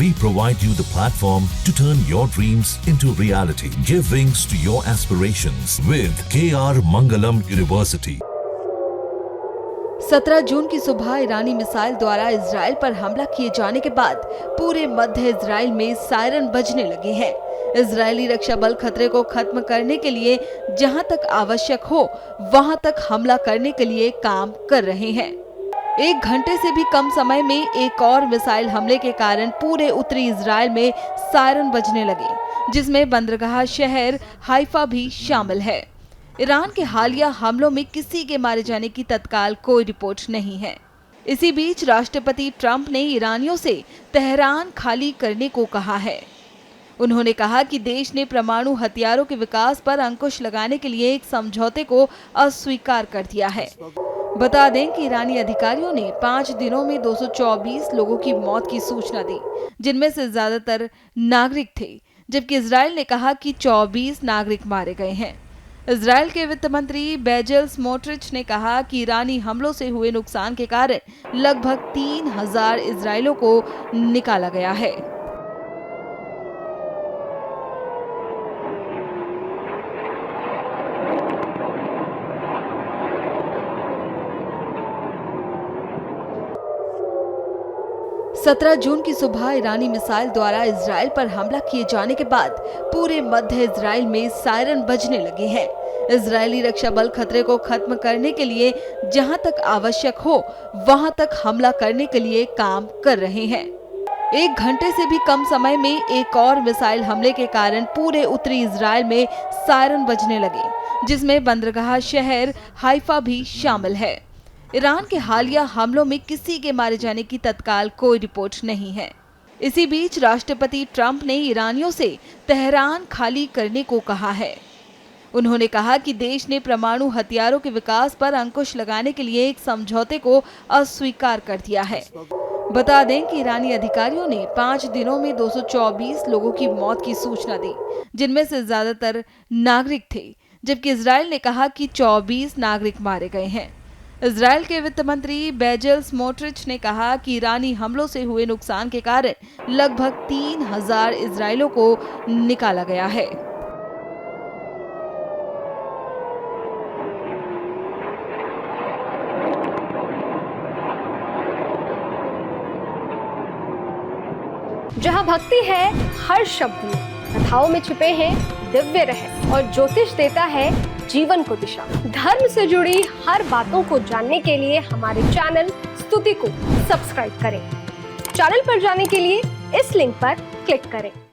We provide you the platform to turn your dreams into reality. Give wings to your aspirations with KR Mangalam University. 17 जून की सुबह ईरानी missile द्वारा Israel पर हमला किए जाने के बाद पूरे मध्य इजराइल में सायरन बजने लगे हैं। इजरायली रक्षा बल खतरे को खत्म करने के लिए जहां तक आवश्यक हो वहां तक हमला करने के लिए काम कर रहे हैं। 1 घंटे से भी कम समय में एक और मिसाइल हमले के कारण पूरे उत्तरी इजराइल में सायरन बजने लगे, जिसमें बंदरगाह शहर हाइफा भी शामिल है। ईरान के हालिया हमलों में किसी के मारे जाने की तत्काल कोई रिपोर्ट नहीं है। इसी बीच राष्ट्रपति ट्रंप ने ईरानियों से तेहरान खाली करने को कहा है। उन्होंने कहा कि देश ने परमाणु हथियारों के विकास पर अंकुश लगाने के लिए एक समझौते को अस्वीकार कर दिया है। बता दें कि ईरानी अधिकारियों ने 5 दिनों में 224 लोगों की मौत की सूचना दी, जिनमें से ज्यादातर नागरिक थे, जबकि इजराइल ने कहा कि 24 नागरिक मारे गए हैं। इजराइल के वित्त मंत्री बेजेल स्मोट्रिच ने कहा कि ईरानी हमलों से हुए नुकसान के कारण लगभग 3000 इजरायलियों को निकाला गया है। सत्रह जून की सुबह ईरानी मिसाइल द्वारा इजराइल पर हमला किए जाने के बाद पूरे मध्य इजराइल में सायरन बजने लगे हैं। इजरायली रक्षा बल खतरे को खत्म करने के लिए जहां तक आवश्यक हो वहां तक हमला करने के लिए काम कर रहे हैं। 1 घंटे से भी कम समय में एक और मिसाइल हमले के कारण पूरे उत्तरी इजराइल में सायरन बजने लगे, जिसमें बंदरगाह शहर हाइफा भी शामिल है। ईरान के हालिया हमलों में किसी के मारे जाने की तत्काल कोई रिपोर्ट नहीं है। इसी बीच राष्ट्रपति ट्रंप ने ईरानियों से तेहरान खाली करने को कहा है। उन्होंने कहा कि देश ने परमाणु हथियारों के विकास पर अंकुश लगाने के लिए एक समझौते को अस्वीकार कर दिया है। बता दें कि ईरानी अधिकारियों ने 5 दिनों में 224 लोगों की मौत की सूचना दी, जिनमें से ज्यादातर नागरिक थे, जबकि इजराइल ने कहा कि 24 नागरिक मारे गए हैं। इजराइल के वित्त मंत्री बेजेल स्मोट्रिच ने कहा कि ईरानी हमलों से हुए नुकसान के कारण लगभग 3000 इजरायलियों को निकाला गया है। जहां भक्ति है हर शब्द में, कथाओं में छुपे हैं दिव्य रहस्य और ज्योतिष देता है जीवन को दिशा। धर्म से जुड़ी हर बातों को जानने के लिए हमारे चैनल स्तुति को सब्सक्राइब करें। चैनल पर जाने के लिए इस लिंक पर क्लिक करें।